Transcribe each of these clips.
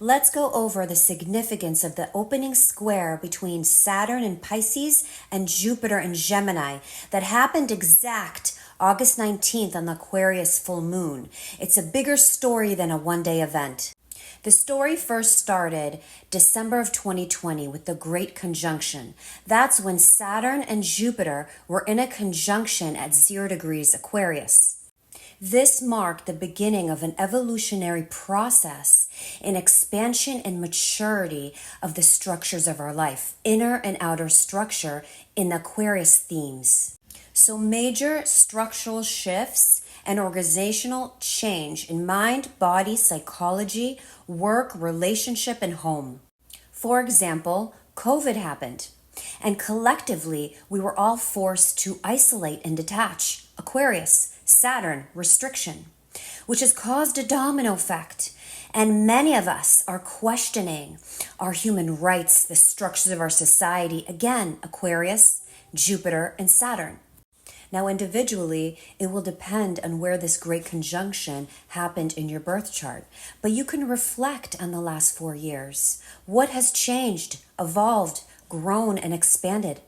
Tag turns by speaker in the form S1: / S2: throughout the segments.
S1: Let's go over the significance of the opening square between Saturn in Pisces and Jupiter in Gemini that happened exact August 19th on the Aquarius full moon. It's a bigger story than a one-day event. The story first started December of 2020 with the Great Conjunction. That's when Saturn and Jupiter were in a conjunction at 0 degrees Aquarius. This marked the beginning of an evolutionary process in expansion and maturity of the structures of our life, inner and outer structure in the Aquarius themes. So major structural shifts and organizational change in mind, body, psychology, work, relationship, and home. For example, COVID happened, and collectively we were all forced to isolate and detach. Aquarius, Saturn, restriction, which has caused a domino effect. And many of us are questioning our human rights, the structures of our society. Again, Aquarius, Jupiter, and Saturn. Now, individually, it will depend on where this great conjunction happened in your birth chart. But you can reflect on the last 4 years. What has changed, evolved, grown, and expanded?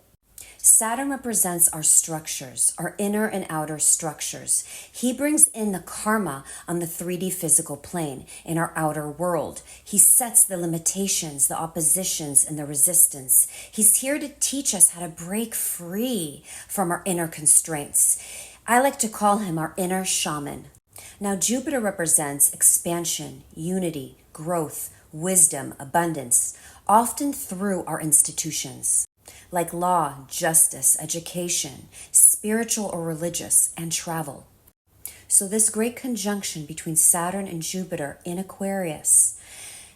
S1: Saturn represents our structures, our inner and outer structures. He brings in the karma on the 3D physical plane in our outer world. He sets the limitations, the oppositions, and the resistance. He's here to teach us how to break free from our inner constraints. I like to call him our inner shaman. Now, Jupiter represents expansion, unity, growth, wisdom, abundance, often through our institutions like law, justice, education, spiritual or religious, and travel. So this great conjunction between Saturn and Jupiter in Aquarius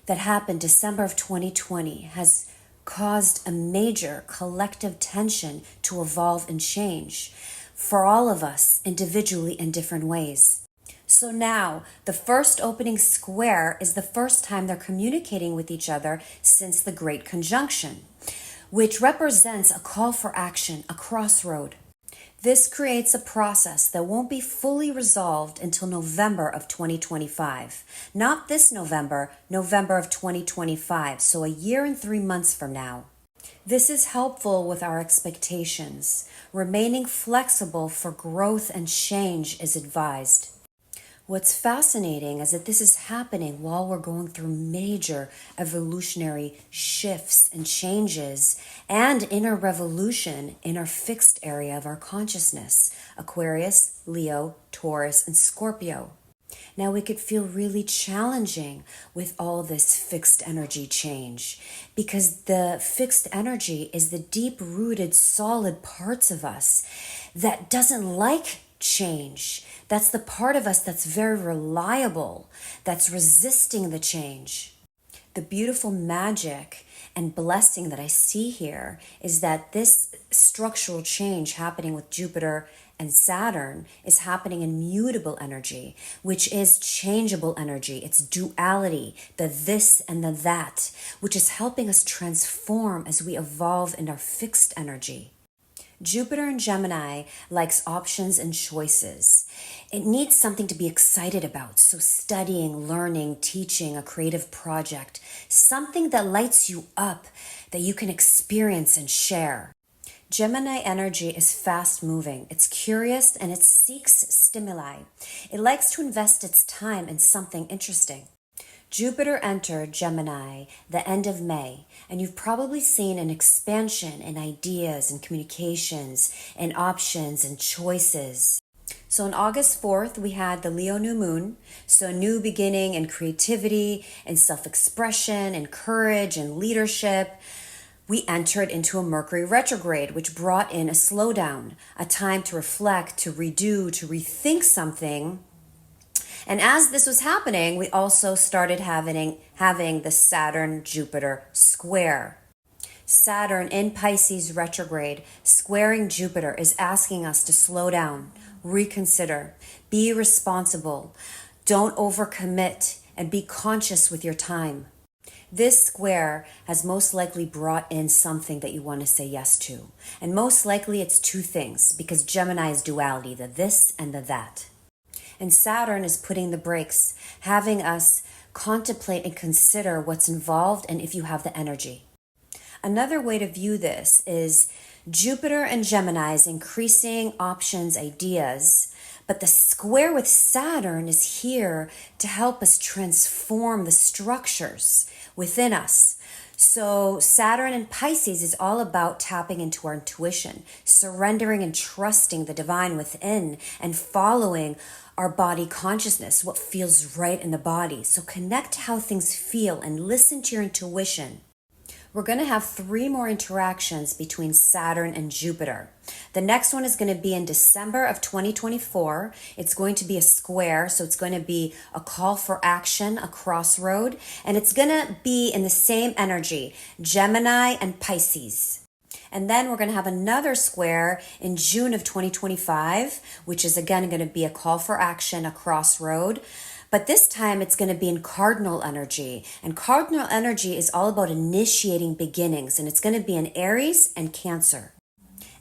S1: that happened December of 2020 has caused a major collective tension to evolve and change for all of us individually in different ways. So now, the first opening square is the first time they're communicating with each other since the Great Conjunction, which represents a call for action, a crossroad. This creates a process that won't be fully resolved until November of 2025. Not this November, November of 2025, so a year and 3 months from now. This is helpful with our expectations. Remaining flexible for growth and change is advised. What's fascinating is that this is happening while we're going through major evolutionary shifts and changes and inner revolution in our fixed area of our consciousness, Aquarius, Leo, Taurus, and Scorpio. Now we could feel really challenging with all this fixed energy change because the fixed energy is the deep-rooted, solid parts of us that doesn't like change. That's the part of us that's very reliable, that's resisting the change. The beautiful magic and blessing that I see here is that this structural change happening with Jupiter and Saturn is happening in mutable energy, which is changeable energy. It's duality, the this and the that, which is helping us transform as we evolve in our fixed energy. Jupiter in Gemini likes options and choices. It needs something to be excited about. So studying, learning, teaching, a creative project, something that lights you up, that you can experience and share. Gemini energy is fast moving. It's curious and it seeks stimuli. It likes to invest its time in something interesting. Jupiter entered Gemini the end of May, and you've probably seen an expansion in ideas and communications and options and choices. So on August 4th, we had the Leo new moon, so a new beginning in creativity and self-expression and courage and leadership. We entered into a Mercury retrograde, which brought in a slowdown, a time to reflect, to redo, to rethink something. And as this was happening, we also started having the Saturn-Jupiter square. Saturn in Pisces retrograde, squaring Jupiter, is asking us to slow down, reconsider, be responsible, don't overcommit, and be conscious with your time. This square has most likely brought in something that you want to say yes to. And most likely it's two things, because Gemini is duality, the this and the that. And Saturn is putting the brakes, having us contemplate and consider what's involved and if you have the energy. Another way to view this is Jupiter and Gemini is increasing options, ideas, but the square with Saturn is here to help us transform the structures within us. So Saturn in Pisces is all about tapping into our intuition, surrendering and trusting the divine within, and following our body consciousness, what feels right in the body. So connect to how things feel and listen to your intuition. We're going to have 3 more interactions between Saturn and Jupiter. The next one is going to be in December of 2024. It's going to be a square, so it's going to be a call for action, a crossroad, and it's going to be in the same energy, Gemini and Pisces. And then we're going to have another square in June of 2025, which is again going to be a call for action, a crossroad. But this time it's going to be in cardinal energy. And cardinal energy is all about initiating beginnings. And it's going to be in Aries and Cancer.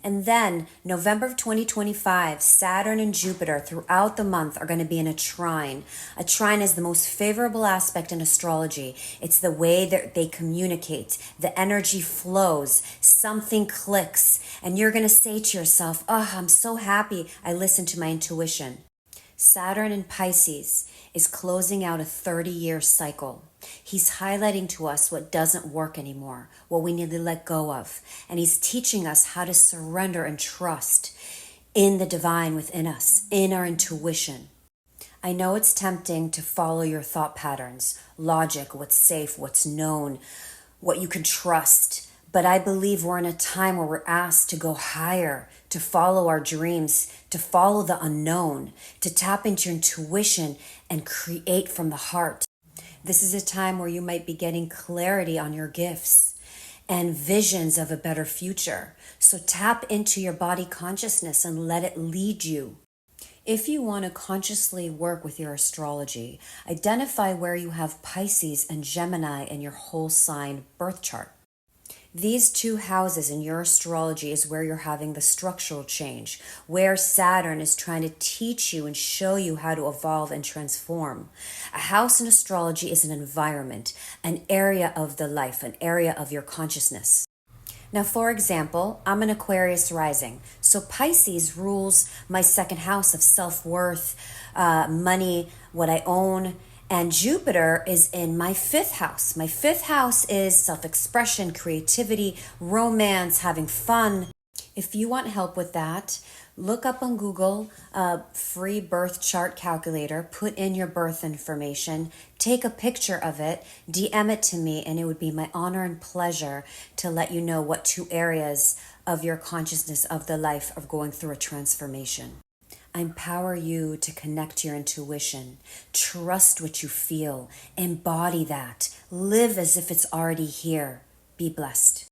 S1: And then November of 2025, Saturn and Jupiter throughout the month are going to be in a trine. A trine is the most favorable aspect in astrology. It's the way that they communicate. The energy flows. Something clicks. And you're going to say to yourself, oh, I'm so happy I listened to my intuition. Saturn in Pisces is closing out a 30-year cycle. He's highlighting to us what doesn't work anymore, what we need to let go of. And he's teaching us how to surrender and trust in the divine within us, in our intuition. I know it's tempting to follow your thought patterns, logic, what's safe, what's known, what you can trust. But I believe we're in a time where we're asked to go higher, to follow our dreams, to follow the unknown, to tap into your intuition and create from the heart. This is a time where you might be getting clarity on your gifts and visions of a better future. So tap into your body consciousness and let it lead you. If you want to consciously work with your astrology, identify where you have Pisces and Gemini in your whole sign birth chart. These 2 houses in your astrology is where you're having the structural change, where Saturn is trying to teach you and show you how to evolve and transform. A house in astrology is an environment, an area of the life, an area of your consciousness. Now, for example, I'm an Aquarius rising. So Pisces rules my 2nd house of self-worth, money, what I own. And Jupiter is in my 5th house. My 5th house is self-expression, creativity, romance, having fun. If you want help with that, look up on Google a free birth chart calculator, put in your birth information, take a picture of it, DM it to me, and it would be my honor and pleasure to let you know what 2 areas of your consciousness of the life are going through a transformation. I empower you to connect to your intuition. Trust what you feel. Embody that. Live as if it's already here. Be blessed.